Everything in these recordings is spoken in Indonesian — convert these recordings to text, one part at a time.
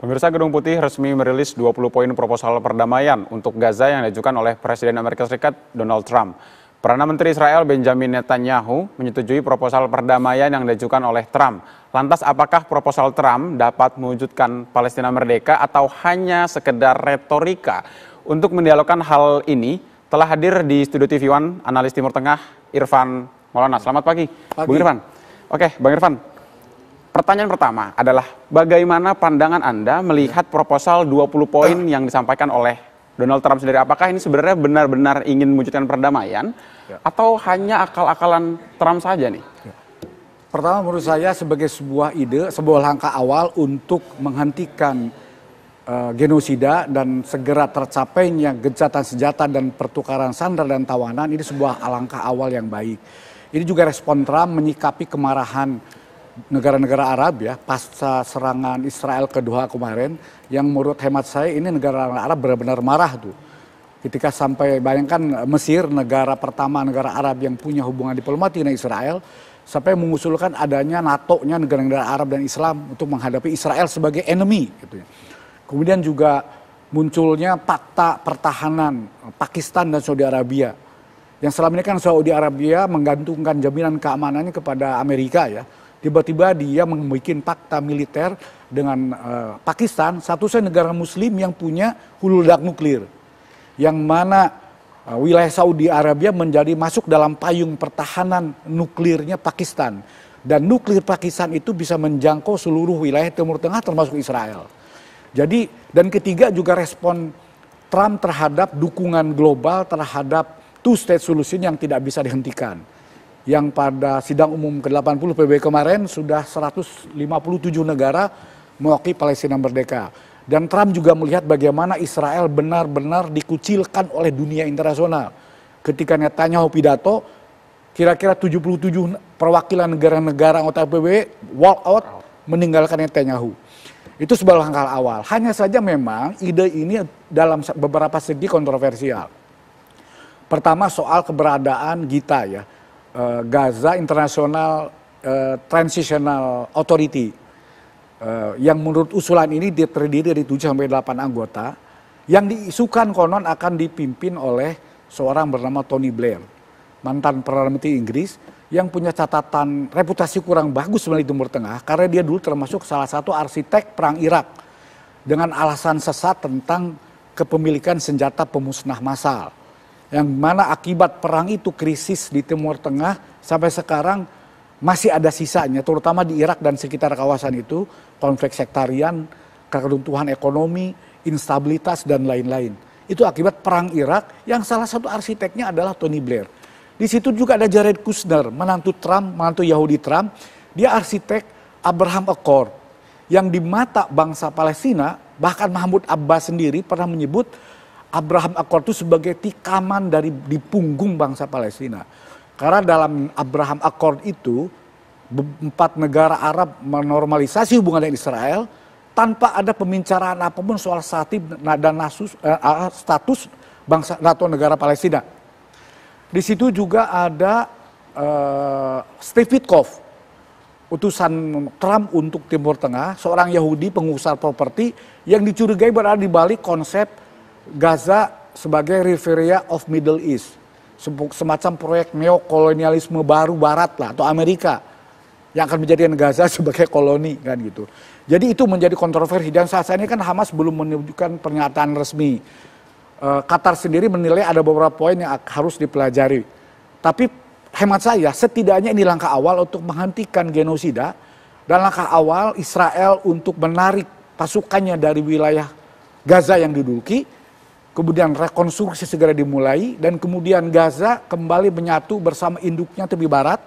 Pemirsa, Gedung Putih resmi merilis 20 poin proposal perdamaian untuk Gaza yang diajukan oleh Presiden Amerika Serikat Donald Trump. Perdana Menteri Israel Benjamin Netanyahu menyetujui proposal perdamaian yang diajukan oleh Trump. Lantas apakah proposal Trump dapat mewujudkan Palestina merdeka atau hanya sekedar retorika? Untuk mendialogkan hal ini telah hadir di Studio TV One analis Timur Tengah Irfan Maulana. Selamat pagi, Bung Irfan. Oke, Bang Irfan. Pertanyaan pertama adalah bagaimana pandangan Anda melihat proposal 20 poin yang disampaikan oleh Donald Trump sendiri? Apakah ini sebenarnya benar-benar ingin mewujudkan perdamaian atau hanya akal-akalan Trump saja nih? Pertama, menurut saya sebagai sebuah ide, sebuah langkah awal untuk menghentikan genosida dan segera tercapainya gencatan senjata dan pertukaran sandera dan tawanan, ini sebuah langkah awal yang baik. Ini juga respon Trump menyikapi kemarahan negara-negara Arab ya pasca serangan Israel ke Doha kemarin, yang menurut hemat saya ini negara Arab benar-benar marah tuh. Ketika sampai, bayangkan Mesir, negara pertama negara Arab yang punya hubungan diplomatik dengan Israel, sampai mengusulkan adanya NATO-nya negara-negara Arab dan Islam untuk menghadapi Israel sebagai enemy gitu ya. Kemudian juga munculnya fakta pertahanan Pakistan dan Saudi Arabia. Yang selama ini kan Saudi Arabia menggantungkan jaminan keamanannya kepada Amerika ya. Tiba-tiba dia membuat fakta militer dengan Pakistan, satu-satunya negara muslim yang punya hulu ledak nuklir. Yang mana wilayah Saudi Arabia menjadi masuk dalam payung pertahanan nuklirnya Pakistan. Dan nuklir Pakistan itu bisa menjangkau seluruh wilayah Timur Tengah termasuk Israel. Jadi, dan ketiga juga respon Trump terhadap dukungan global terhadap two-state solution yang tidak bisa dihentikan. Yang pada sidang umum ke-80 PBB kemarin sudah 157 negara mewakili Palestina merdeka. Dan Trump juga melihat bagaimana Israel benar-benar dikucilkan oleh dunia internasional. Ketika Netanyahu pidato, kira-kira 77 perwakilan negara-negara anggota PBB walk out meninggalkan Netanyahu. Itu sebuah langkah awal. Hanya saja memang ide ini dalam beberapa segi kontroversial. Pertama soal keberadaan GITA ya. Gaza International Transitional Authority yang menurut usulan ini terdiri dari 7 sampai 8 anggota yang diisukan konon akan dipimpin oleh seorang bernama Tony Blair, mantan Perdana Menteri Inggris yang punya catatan reputasi kurang bagus di Timur Tengah karena dia dulu termasuk salah satu arsitek perang Irak dengan alasan sesat tentang kepemilikan senjata pemusnah massal. Yang mana akibat perang itu krisis di Timur Tengah sampai sekarang masih ada sisanya, terutama di Irak dan sekitar kawasan itu, konflik sektarian, keruntuhan ekonomi, instabilitas dan lain-lain. Itu akibat perang Irak yang salah satu arsiteknya adalah Tony Blair. Di situ juga ada Jared Kushner, menantu Trump, menantu Yahudi Trump, dia arsitek Abraham Accord yang di mata bangsa Palestina, bahkan Mahmud Abbas sendiri pernah menyebut Abraham Accord itu sebagai tikaman di punggung bangsa Palestina. Karena dalam Abraham Accord itu 4 negara Arab menormalisasi hubungan dengan Israel tanpa ada pembicaraan apapun soal status bangsa atau negara Palestina. Di situ juga ada Steve Witkoff, utusan Trump untuk Timur Tengah, seorang Yahudi pengusaha properti yang dicurigai berada di balik konsep Gaza sebagai Riviera of Middle East, semacam proyek neokolonialisme baru Barat lah atau Amerika yang akan menjadikan Gaza sebagai koloni kan gitu. Jadi itu menjadi kontroversi dan saat ini kan Hamas belum menunjukkan pernyataan resmi. Qatar sendiri menilai ada beberapa poin yang harus dipelajari. Tapi hemat saya setidaknya ini langkah awal untuk menghentikan genosida dan langkah awal Israel untuk menarik pasukannya dari wilayah Gaza yang diduduki. Kemudian rekonstruksi segera dimulai dan kemudian Gaza kembali menyatu bersama induknya tepi barat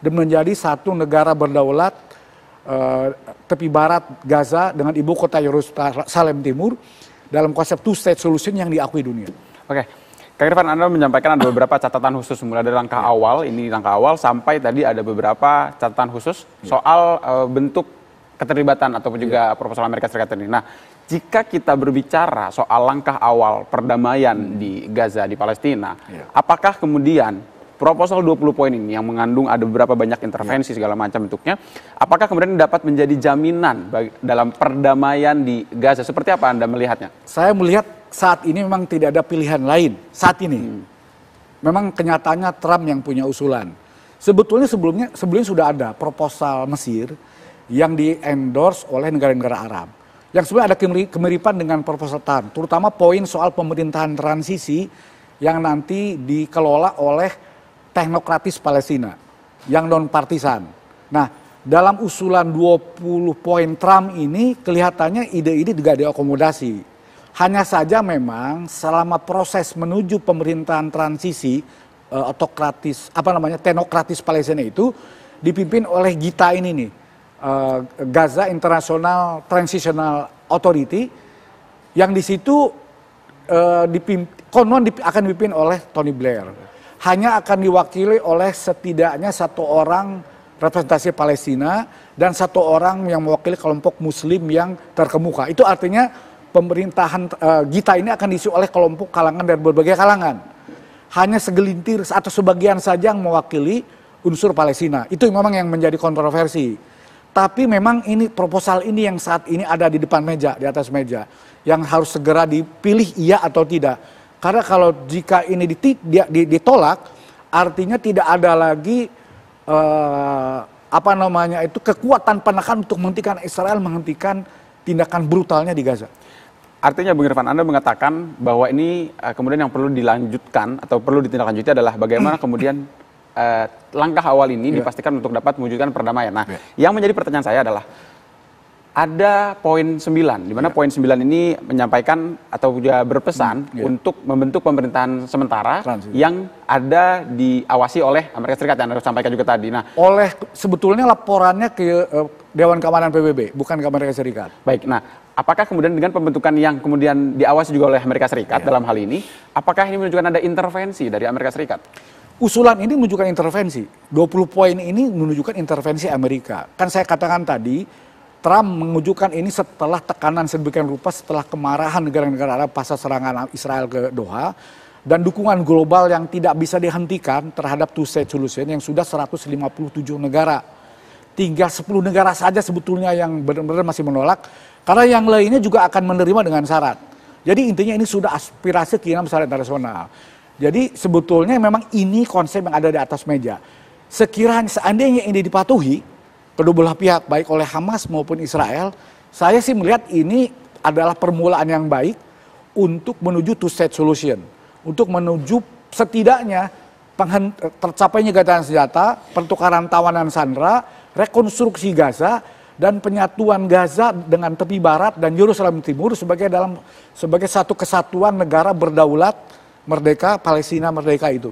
dan menjadi satu negara berdaulat tepi barat Gaza dengan ibu kota Yerusalem Timur dalam konsep two-state solution yang diakui dunia. Oke, Kak Irfan, Anda menyampaikan ada beberapa catatan khusus mulai dari langkah awal, ini langkah awal sampai tadi ada beberapa catatan khusus soal bentuk keterlibatan ataupun juga proposal Amerika Serikat ini. Nah, jika kita berbicara soal langkah awal perdamaian di Gaza, di Palestina, apakah kemudian proposal 20 poin ini yang mengandung ada beberapa banyak intervensi segala macam bentuknya, apakah kemudian dapat menjadi jaminan dalam perdamaian di Gaza? Seperti apa Anda melihatnya? Saya melihat saat ini memang tidak ada pilihan lain saat ini. Memang kenyataannya Trump yang punya usulan. Sebetulnya sebelumnya sudah ada proposal Mesir yang di-endorse oleh negara-negara Arab. Yang sebenarnya ada kemiripan dengan proposal Trump, terutama poin soal pemerintahan transisi yang nanti dikelola oleh teknokratis Palestina yang non-partisan. Nah, dalam usulan 20 poin Trump ini kelihatannya ide-ide juga diakomodasi. Hanya saja memang selama proses menuju pemerintahan transisi teknokratis Palestina itu dipimpin oleh GITA ini nih, Gaza International Transitional Authority, yang di situ akan dipimpin oleh Tony Blair. Hanya akan diwakili oleh setidaknya satu orang representasi Palestina dan satu orang yang mewakili kelompok Muslim yang terkemuka. Itu artinya pemerintahan GITA ini akan diisi oleh kelompok kalangan dari berbagai kalangan. Hanya segelintir atau sebagian saja yang mewakili unsur Palestina. Itu memang yang menjadi kontroversi. Tapi memang ini proposal ini yang saat ini ada di depan meja, di atas meja, yang harus segera dipilih iya atau tidak. Karena kalau jika ini ditolak, artinya tidak ada lagi kekuatan penekan untuk menghentikan Israel, menghentikan tindakan brutalnya di Gaza. Artinya Bung Irfan, Anda mengatakan bahwa ini kemudian yang perlu dilanjutkan atau perlu ditindaklanjuti adalah bagaimana kemudian langkah awal ini dipastikan untuk dapat mewujudkan perdamaian. Nah, yang menjadi pertanyaan saya adalah ada poin 9, di mana poin 9 ini menyampaikan atau juga berpesan untuk membentuk pemerintahan sementara yang ada diawasi oleh Amerika Serikat yang Anda sampaikan juga tadi. Nah, sebetulnya laporannya ke Dewan Keamanan PBB, bukan ke Amerika Serikat. Baik, nah apakah kemudian dengan pembentukan yang kemudian diawasi juga oleh Amerika Serikat dalam hal ini, apakah ini menunjukkan ada intervensi dari Amerika Serikat? Usulan ini menunjukkan intervensi. 20 poin ini menunjukkan intervensi Amerika. Kan saya katakan tadi, Trump menunjukkan ini setelah tekanan sedemikian rupa, setelah kemarahan negara-negara Arab pasca serangan Israel ke Doha, dan dukungan global yang tidak bisa dihentikan terhadap two-state solution yang sudah 157 negara. Tinggal 10 negara saja sebetulnya yang benar-benar masih menolak, karena yang lainnya juga akan menerima dengan syarat. Jadi intinya ini sudah aspirasi keinginan besar internasional. Jadi sebetulnya memang ini konsep yang ada di atas meja. Sekiranya seandainya ini dipatuhi kedua belah pihak baik oleh Hamas maupun Israel, saya sih melihat ini adalah permulaan yang baik untuk menuju two-state solution, untuk menuju setidaknya tercapainya gencatan senjata, pertukaran tawanan sandera, rekonstruksi Gaza, dan penyatuan Gaza dengan tepi barat dan Yerusalem Timur sebagai satu kesatuan negara berdaulat merdeka, Palestina merdeka itu.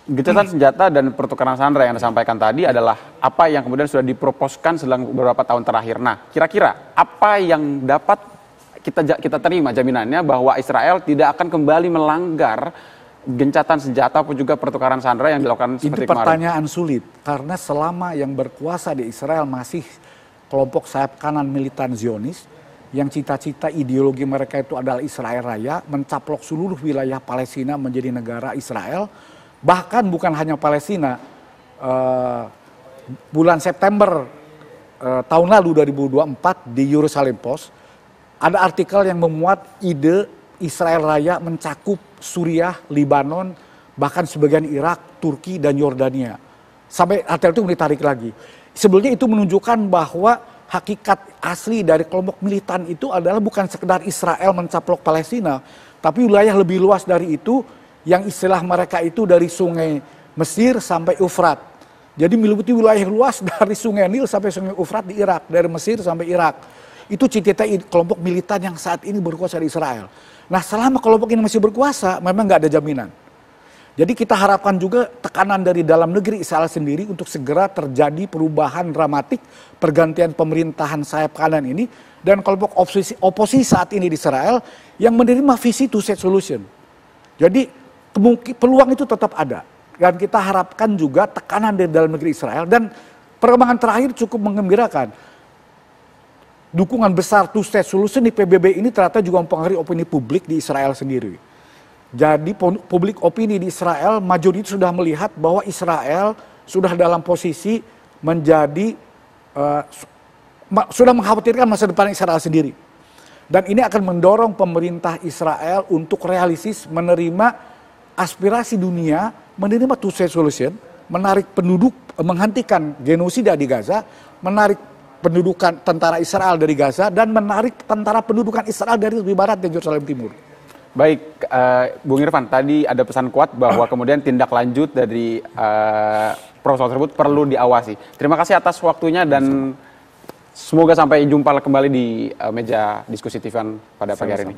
Gencatan senjata dan pertukaran sandera yang disampaikan tadi adalah apa yang kemudian sudah diproposkan selang beberapa tahun terakhir. Nah, kira-kira apa yang dapat kita terima jaminannya bahwa Israel tidak akan kembali melanggar gencatan senjata ataupun juga pertukaran sandera yang dilakukan seperti kemarin? Itu pertanyaan sulit, karena selama yang berkuasa di Israel masih kelompok sayap kanan militan Zionis, yang cita-cita ideologi mereka itu adalah Israel Raya, mencaplok seluruh wilayah Palestina menjadi negara Israel. Bahkan bukan hanya Palestina, bulan September tahun lalu 2024 di Jerusalem Post, ada artikel yang memuat ide Israel Raya mencakup Suriah, Libanon, bahkan sebagian Irak, Turki, dan Yordania. Sampai artikel itu ditarik lagi. Sebetulnya itu menunjukkan bahwa hakikat asli dari kelompok militan itu adalah bukan sekedar Israel mencaplok Palestina, tapi wilayah lebih luas dari itu yang istilah mereka itu dari sungai Mesir sampai Efrat. Jadi meliputi wilayah luas dari sungai Nil sampai sungai Efrat di Irak, dari Mesir sampai Irak. Itu cita-cita kelompok militan yang saat ini berkuasa di Israel. Nah, selama kelompok ini masih berkuasa, memang nggak ada jaminan. Jadi kita harapkan juga tekanan dari dalam negeri Israel sendiri untuk segera terjadi perubahan dramatik, pergantian pemerintahan sayap kanan ini, dan kelompok oposisi saat ini di Israel yang menerima visi two-state solution. Jadi peluang itu tetap ada. Dan kita harapkan juga tekanan dari dalam negeri Israel, dan perkembangan terakhir cukup menggembirakan. Dukungan besar two-state solution di PBB ini ternyata juga mempengaruhi opini publik di Israel sendiri. Jadi publik opini di Israel mayoritas sudah melihat bahwa Israel sudah dalam posisi menjadi sudah mengkhawatirkan masa depan Israel sendiri. Dan ini akan mendorong pemerintah Israel untuk realistis menerima aspirasi dunia, menerima two-state solution, menarik penduduk, menghentikan genosida di Gaza, menarik pendudukan tentara Israel dari Gaza, dan menarik tentara pendudukan Israel dari lebih barat dan Yerusalem Timur. Baik, Bung Irfan, tadi ada pesan kuat bahwa kemudian tindak lanjut dari proposal tersebut perlu diawasi. Terima kasih atas waktunya dan semoga sampai jumpa kembali di meja diskusi TV pada pagi hari ini.